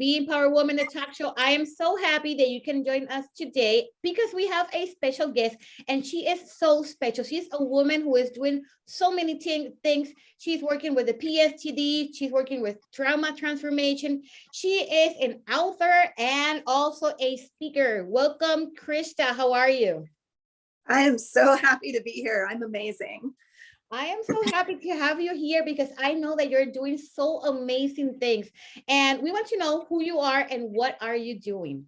Be Empowered Woman, the talk show. I am so happy that you can join us today because we have a special guest and she is so special. She's a woman who is doing so many things. She's working with the PTSD. She's working with trauma transformation. She is an author and also a speaker. Welcome, Krista. How are you? I am so happy to be here. I'm amazing. I am so happy to have you here because I know that you're doing so amazing things. And we want to know who you are and what are you doing?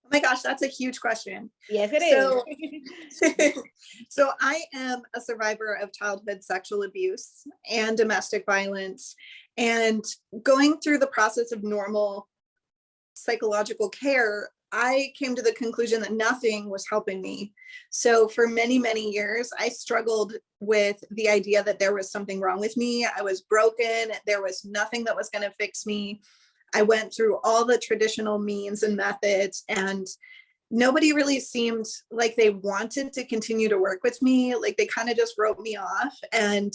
Oh my gosh, that's a huge question. Yes, it is. So I am a survivor of childhood sexual abuse and domestic violence. And going through the process of normal psychological care, I came to the conclusion that nothing was helping me. So for many, many years, I struggled with the idea that there was something wrong with me. I was broken. There was nothing that was going to fix me. I went through all the traditional means and methods, and nobody really seemed like they wanted to continue to work with me. Like they kind of just wrote me off. And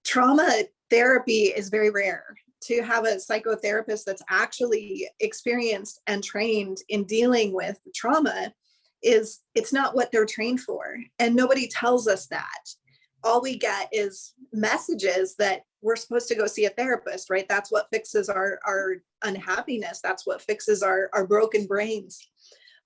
trauma therapy is very rare. To have a psychotherapist that's actually experienced and trained in dealing with trauma it's not what they're trained for. And nobody tells us that. All we get is messages that we're supposed to go see a therapist, right? That's what fixes our unhappiness. That's what fixes our broken brains.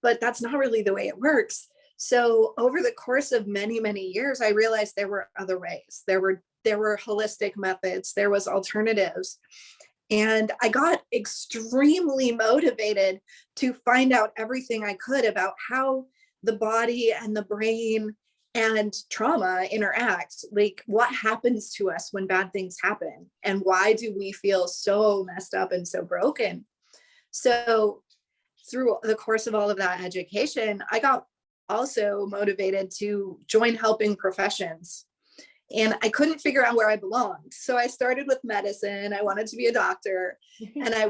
But that's not really the way it works. So over the course of many, many years, I realized there were other ways. There were holistic methods, there was alternatives. And I got extremely motivated to find out everything I could about how the body and the brain and trauma interact. Like what happens to us when bad things happen? And why do we feel so messed up and so broken? So through the course of all of that education, I got also motivated to join helping professions. And I couldn't figure out where I belonged. So I started with medicine. I wanted to be a doctor. And I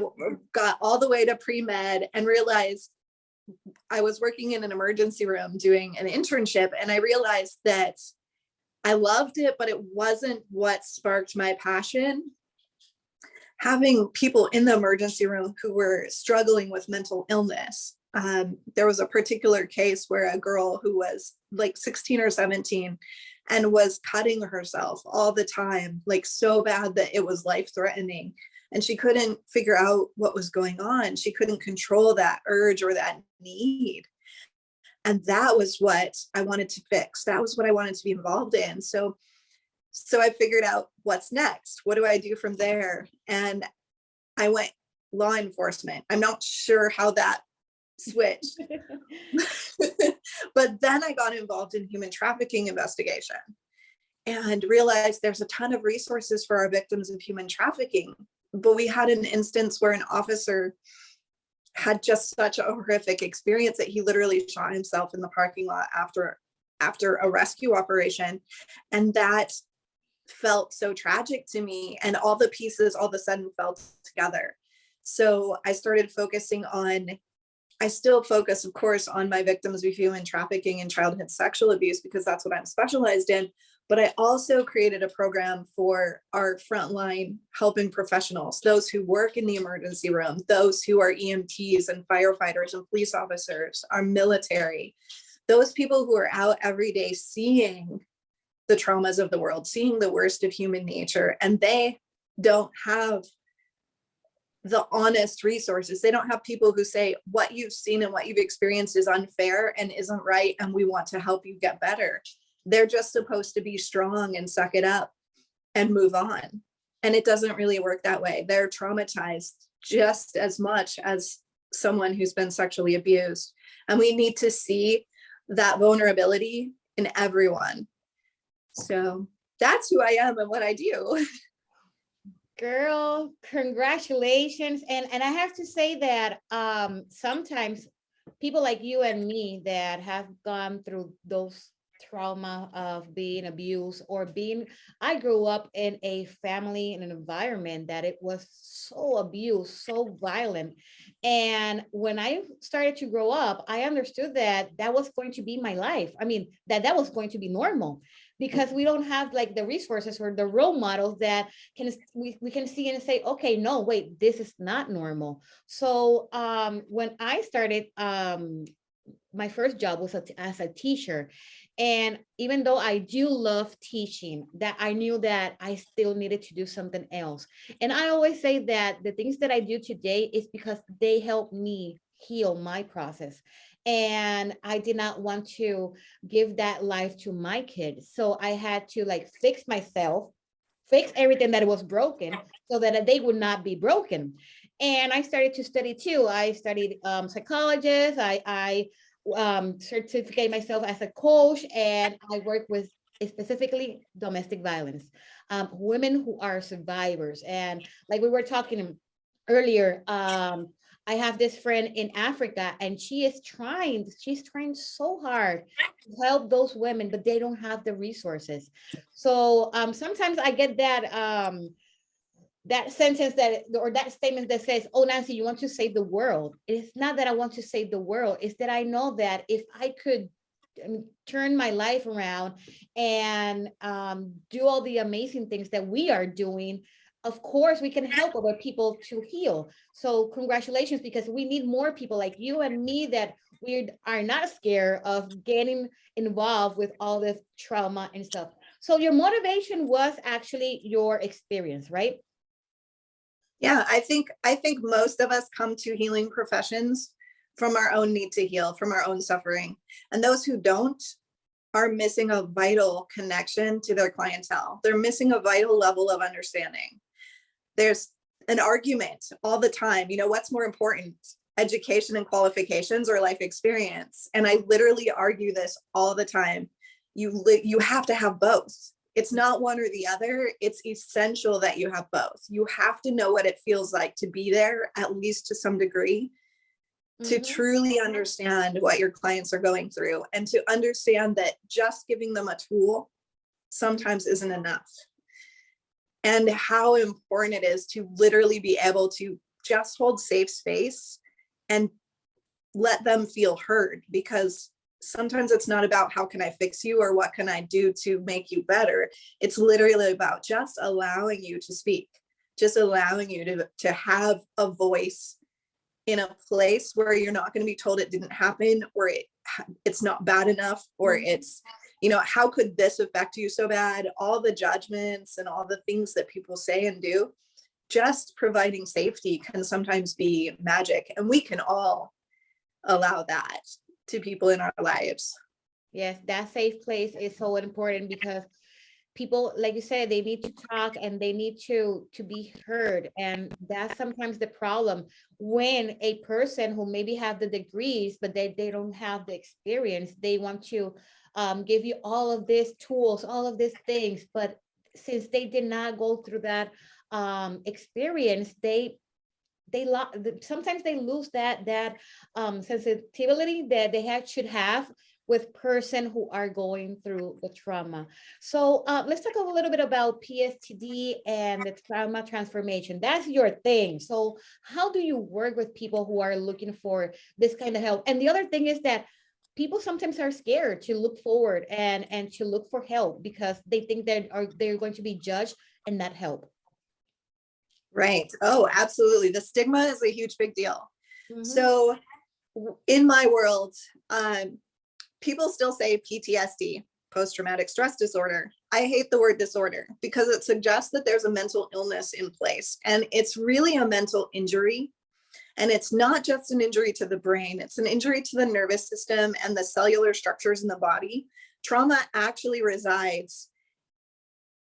got all the way to pre-med and realized I was working in an emergency room doing an internship. And I realized that I loved it, but it wasn't what sparked my passion. Having people in the emergency room who were struggling with mental illness. There was a particular case where a girl who was like 16 or 17 and was cutting herself all the time, like so bad that it was life-threatening. And she couldn't figure out what was going on. She couldn't control that urge or that need. And that was what I wanted to fix. That was what I wanted to be involved in. So I figured out what's next. What do I do from there? And I went law enforcement. I'm not sure how that switched. But then I got involved in human trafficking investigation and realized there's a ton of resources for our victims of human trafficking. But we had an instance where an officer had just such a horrific experience that he literally shot himself in the parking lot after a rescue operation. And that felt so tragic to me. And all the pieces all of a sudden fell together. So I started focusing on I still focus, of course, on my victims of human trafficking and childhood sexual abuse because that's what I'm specialized in. But I also created a program for our frontline helping professionals, those who work in the emergency room, those who are EMTs and firefighters and police officers, our military, those people who are out every day seeing the traumas of the world, seeing the worst of human nature, and they don't have the honest resources. They don't have people who say what you've seen and what you've experienced is unfair and isn't right, and we want to help you get better. They're just supposed to be strong and suck it up and move on. And it doesn't really work that way. They're traumatized just as much as someone who's been sexually abused. And we need to see that vulnerability in everyone. So that's who I am and what I do. Girl, congratulations. And I have to say that sometimes people like you and me that have gone through those trauma of being abused or I grew up in a family, in an environment that it was so abused, so violent. And when I started to grow up, I understood that that was going to be my life. I mean, that was going to be normal. because we don't have like the resources or the role models that we can see and say, okay, no, wait, this is not normal. So when I started, my first job was as a teacher. And even though I do love teaching, that I knew that I still needed to do something else. And I always say that the things that I do today is because they help me heal my process. And I did not want to give that life to my kids. So I had to like fix myself, fix everything that was broken so that they would not be broken. And I started to study too. I studied psychologist. I certificate myself as a coach, and I work with specifically domestic violence, women who are survivors. And like we were talking earlier, I have this friend in Africa, and she's trying so hard to help those women, but they don't have the resources. So sometimes I get that sentence that, or that statement that says, oh, Nancy, you want to save the world. It's not that I want to save the world. It's that I know that if I could turn my life around and do all the amazing things that we are doing, of course we can help other people to heal. So congratulations, because we need more people like you and me that we are not scared of getting involved with all this trauma and stuff. So your motivation was actually your experience, right? Yeah, I think most of us come to healing professions from our own need to heal, from our own suffering. And those who don't are missing a vital connection to their clientele. They're missing a vital level of understanding. There's an argument all the time, what's more important, education and qualifications or life experience? And I literally argue this all the time. You have to have both. It's not one or the other. It's essential that you have both. You have to know what it feels like to be there, at least to some degree, to truly understand what your clients are going through, and to understand that just giving them a tool sometimes isn't enough. And how important it is to literally be able to just hold safe space and let them feel heard, because sometimes it's not about how can I fix you or what can I do to make you better. It's literally about just allowing you to speak, just allowing you to have a voice in a place where you're not going to be told it didn't happen, or it's not bad enough, or it's, how could this affect you so bad? All the judgments and all the things that people say and do, just providing safety can sometimes be magic. And we can all allow that to people in our lives. Yes, that safe place is so important, because people, like you said, they need to talk and they need to be heard. And that's sometimes the problem, when a person who maybe have the degrees, but they don't have the experience, they want to give you all of these tools, all of these things. But since they did not go through that experience, sometimes they lose that sensitivity that they should have with person who are going through the trauma. So let's talk a little bit about PTSD and the trauma transformation. That's your thing. So how do you work with people who are looking for this kind of help? And the other thing is that people sometimes are scared to look forward and to look for help, because they think that they're going to be judged and not help. Right. Oh, absolutely. The stigma is a huge big deal. So in my world, people still say PTSD, post-traumatic stress disorder. I hate the word disorder because it suggests that there's a mental illness in place, and it's really a mental injury. And it's not just an injury to the brain, it's an injury to the nervous system and the cellular structures in the body. Trauma actually resides,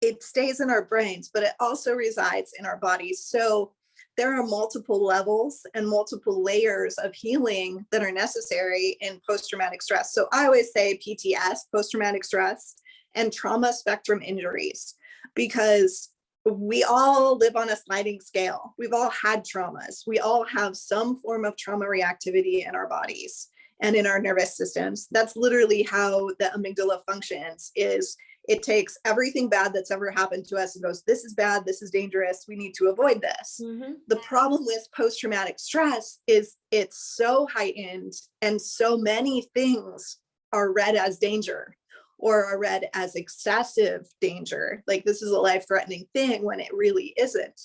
it stays in our brains, but it also resides in our bodies. So there are multiple levels and multiple layers of healing that are necessary in post-traumatic stress. So I always say PTS, post-traumatic stress, and trauma spectrum injuries, because we all live on a sliding scale. We've all had traumas. We all have some form of trauma reactivity in our bodies and in our nervous systems. That's literally how the amygdala functions. Is it takes everything bad that's ever happened to us and goes, this is bad, this is dangerous, we need to avoid this. The problem with post-traumatic stress is it's so heightened and so many things are read as danger. or are read as excessive danger, like this is a life-threatening thing, when it really isn't.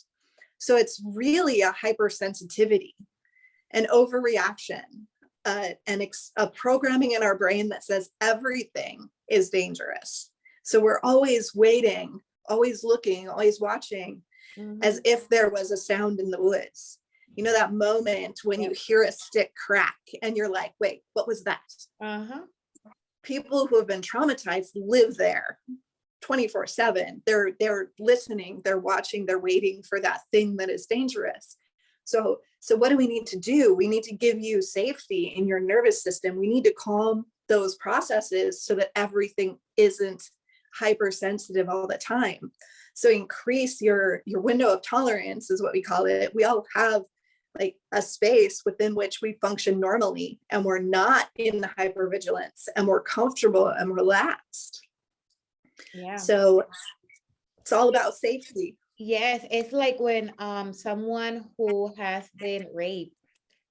So it's really a hypersensitivity, an overreaction, a programming in our brain that says everything is dangerous. So we're always waiting, always looking, always watching, as if there was a sound in the woods. You know, that moment when you hear a stick crack and you're like, wait, what was that? People who have been traumatized live there 24/7. They're listening, they're watching, they're waiting for that thing that is dangerous. So what do we need to do? We need to give you safety in your nervous system. We need to calm those processes so that everything isn't hypersensitive all the time. So increase your window of tolerance is what we call it. We all have like a space within which we function normally, and we're not in the hypervigilance, and we're comfortable and relaxed. Yeah. So it's all about safety. Yes, it's like when someone who has been raped,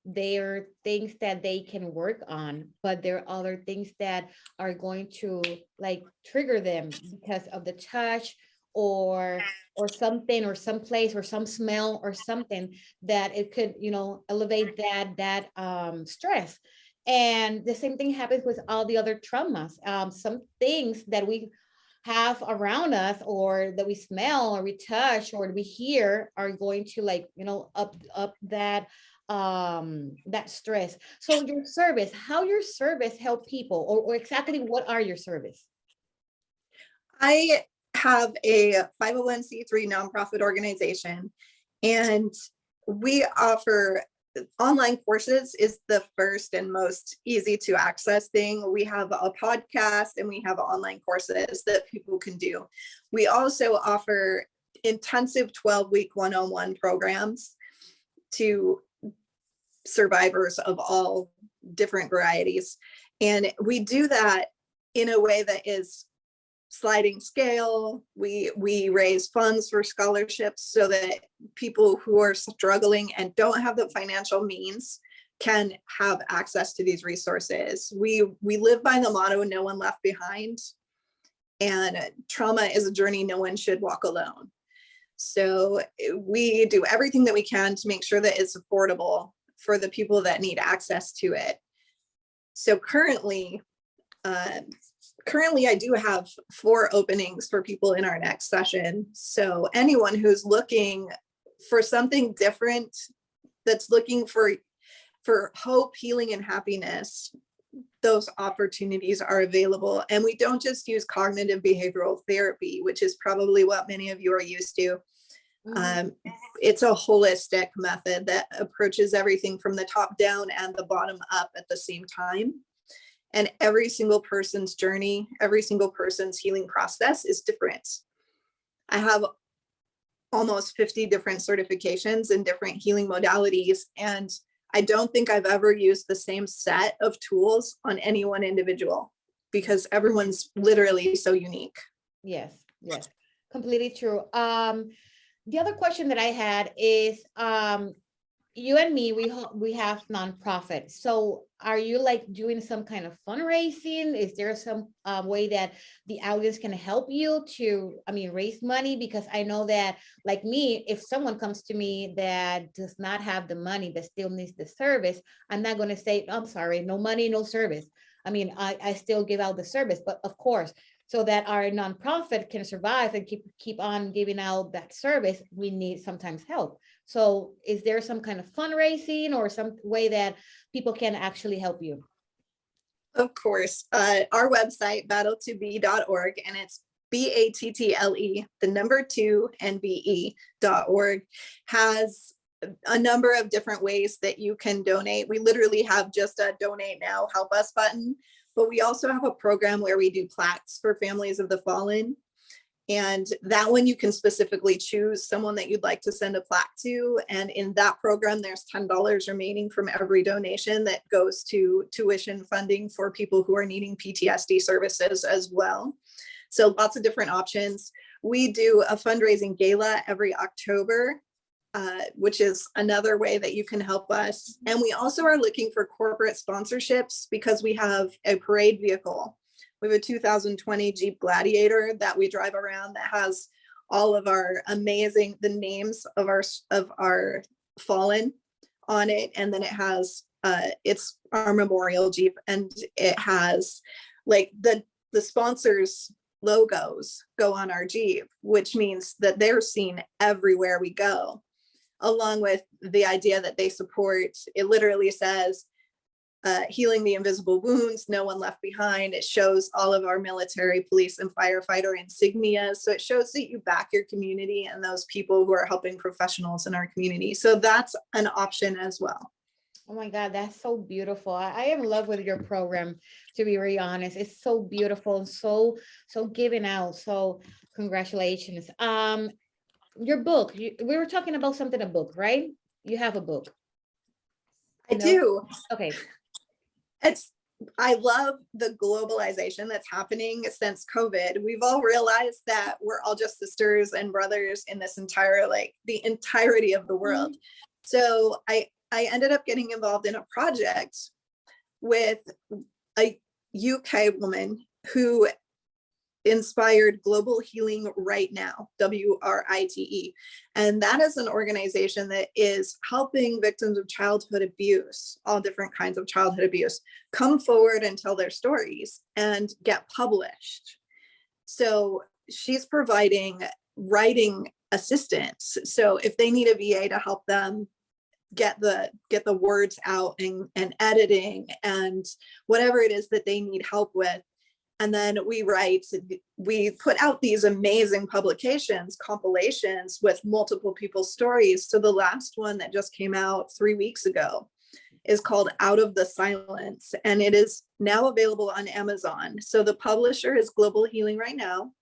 there are things that they can work on, but there are other things that are going to like trigger them because of the touch or something or some place or some smell or something that it could, you know, elevate that stress. And the same thing happens with all the other traumas. Some things that we have around us or that we smell or we touch or we hear are going to, like, you know, up that stress. So your service, how your service help people, or exactly what are your service? I have a 501c3 nonprofit organization, and we offer online courses. Is the first and most easy to access thing. We have a podcast and we have online courses that people can do. We also offer intensive 12-week one-on-one programs to survivors of all different varieties. And we do that in a way that is sliding scale. We raise funds for scholarships so that people who are struggling and don't have the financial means can have access to these resources. We live by the motto, no one left behind. And trauma is a journey no one should walk alone. So we do everything that we can to make sure that it's affordable for the people that need access to it. So currently I do have 4 openings for people in our next session. So anyone who's looking for something different, that's looking for hope, healing, and happiness, those opportunities are available. And we don't just use cognitive behavioral therapy, which is probably what many of you are used to. It's a holistic method that approaches everything from the top down and the bottom up at the same time. And every single person's journey, every single person's healing process is different. I have almost 50 different certifications in different healing modalities, and I don't think I've ever used the same set of tools on any one individual, because everyone's literally so unique. Yes, yes, completely true. The other question that I had is, you and me, we have nonprofit. So are you like doing some kind of fundraising? Is there some way that the audience can help you to, I mean, raise money? Because I know that, like me, if someone comes to me that does not have the money but still needs the service, I'm not going to say, I'm sorry, no money, no service. I mean, I still give out the service, but of course, so that our nonprofit can survive and keep on giving out that service, we need sometimes help. So is there some kind of fundraising or some way that people can actually help you? Of course, our website, battle2be.org, and it's BATTLE, the number 2 and BE.org, has a number of different ways that you can donate. We literally have just a donate now, help us button, but we also have a program where we do plaques for families of the fallen. And that one you can specifically choose someone that you'd like to send a plaque to. And in that program, there's $10 remaining from every donation that goes to tuition funding for people who are needing PTSD services as well. So lots of different options. We do a fundraising gala every October, which is another way that you can help us. And we also are looking for corporate sponsorships because we have a parade vehicle We have a 2020 Jeep Gladiator that we drive around that has all of our amazing, the names of our fallen on it. And then it has, it's our memorial Jeep, and it has like the sponsors logos go on our Jeep, which means that they're seen everywhere we go, along with the idea that they support, it literally says, healing the invisible wounds, no one left behind. It shows all of our military, police, and firefighter insignia. So it shows that you back your community and those people who are helping professionals in our community. So that's an option as well. Oh my God, that's so beautiful. I am in love with your program, to be very honest. It's so beautiful and so giving out. So congratulations. Your book, we were talking about something, a book, right? You have a book. I do. Okay. I love the globalization that's happening since COVID. We've all realized that we're all just sisters and brothers in this entire, like the entirety of the world. So I ended up getting involved in a project with a UK woman who inspired Global Healing Right Now, WRITE. And that is an organization that is helping victims of childhood abuse, all different kinds of childhood abuse, come forward and tell their stories and get published. So she's providing writing assistance. So if they need a VA to help them get the words out and editing and whatever it is that they need help with, and then we put out these amazing publications, compilations with multiple people's stories. So the last one that just came out 3 weeks ago is called Out of the Silence, and it is now available on Amazon. So the publisher is Global Healing Right Now,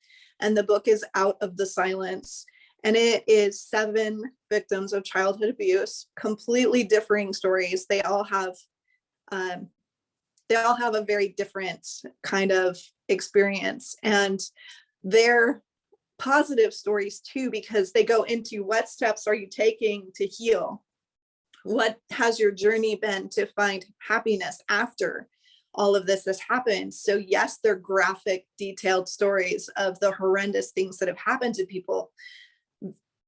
and the book is Out of the Silence. And it is 7 victims of childhood abuse, completely differing stories. They all have a very different kind of experience, and they're positive stories too, because they go into what steps are you taking to heal? What has your journey been to find happiness after all of this has happened? So yes, they're graphic, detailed stories of the horrendous things that have happened to people.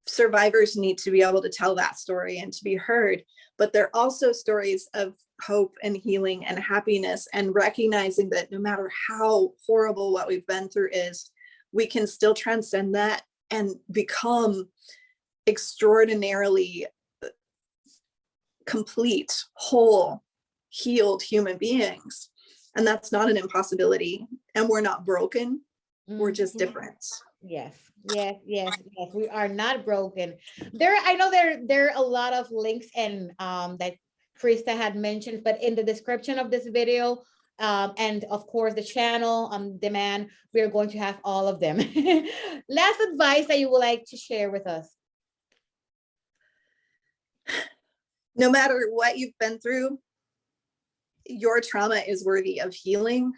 Survivors need to be able to tell that story and to be heard, but they're also stories of hope and healing and happiness, and recognizing that no matter how horrible what we've been through is, we can still transcend that and become extraordinarily complete, whole, healed human beings. And that's not an impossibility. And we're not broken. We're just different. Yes. We are not broken. I know there are a lot of links and that Krista had mentioned, but in the description of this video, and of course the channel on demand, we are going to have all of them. Last advice that you would like to share with us? No matter what you've been through, your trauma is worthy of healing.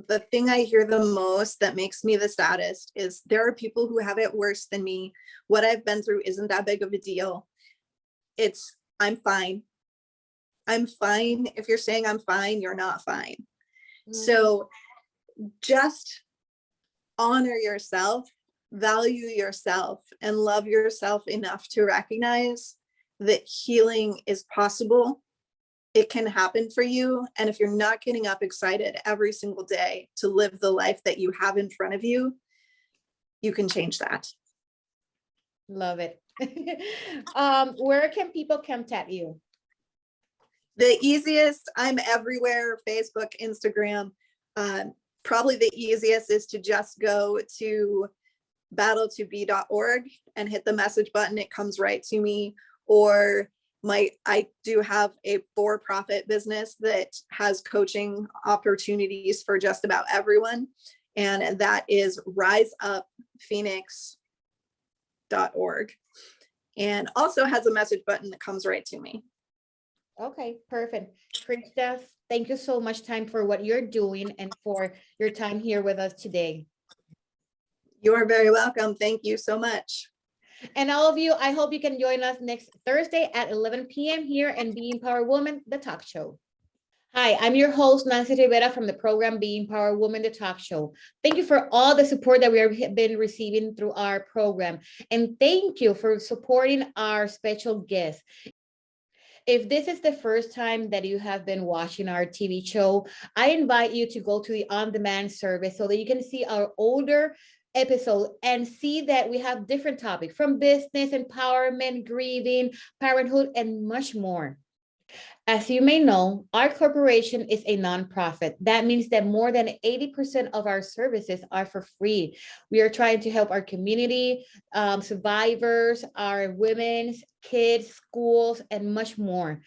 The thing I hear the most that makes me the saddest is there are people who have it worse than me. What I've been through isn't that big of a deal. I'm fine. I'm fine. If you're saying I'm fine, you're not fine. So just honor yourself, value yourself, and love yourself enough to recognize that healing is possible. It can happen for you. And if you're not getting up excited every single day to live the life that you have in front of you, you can change that. Love it. Where can people contact you? The easiest, I'm everywhere, Facebook, Instagram. Probably the easiest is to just go to battle2be.org and hit the message button. It comes right to me. Or I do have a for-profit business that has coaching opportunities for just about everyone. And that is riseupphoenix.org, and also has a message button that comes right to me. Okay, perfect. Krista, thank you so much for what you're doing and for your time here with us today. You are very welcome. Thank you so much. And all of you, I hope you can join us next Thursday at 11 p.m. here in Being Power Woman, the talk show. Hi, I'm your host, Nancy Rivera from the program Being Power Woman, the talk show. Thank you for all the support that we have been receiving through our program. And thank you for supporting our special guests. If this is the first time that you have been watching our TV show, I invite you to go to the on-demand service so that you can see our older episode and see that we have different topics from business, empowerment, grieving, parenthood, and much more. As you may know, our corporation is a nonprofit. That means that more than 80% of our services are for free. We are trying to help our community, survivors, our women's, kids, schools, and much more.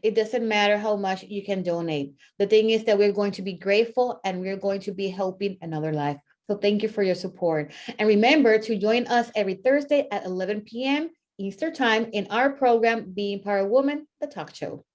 It doesn't matter how much you can donate. The thing is that we're going to be grateful and we're going to be helping another life. So thank you for your support. And remember to join us every Thursday at 11 p.m. Eastern Time in our program, Being Power Woman, the talk show.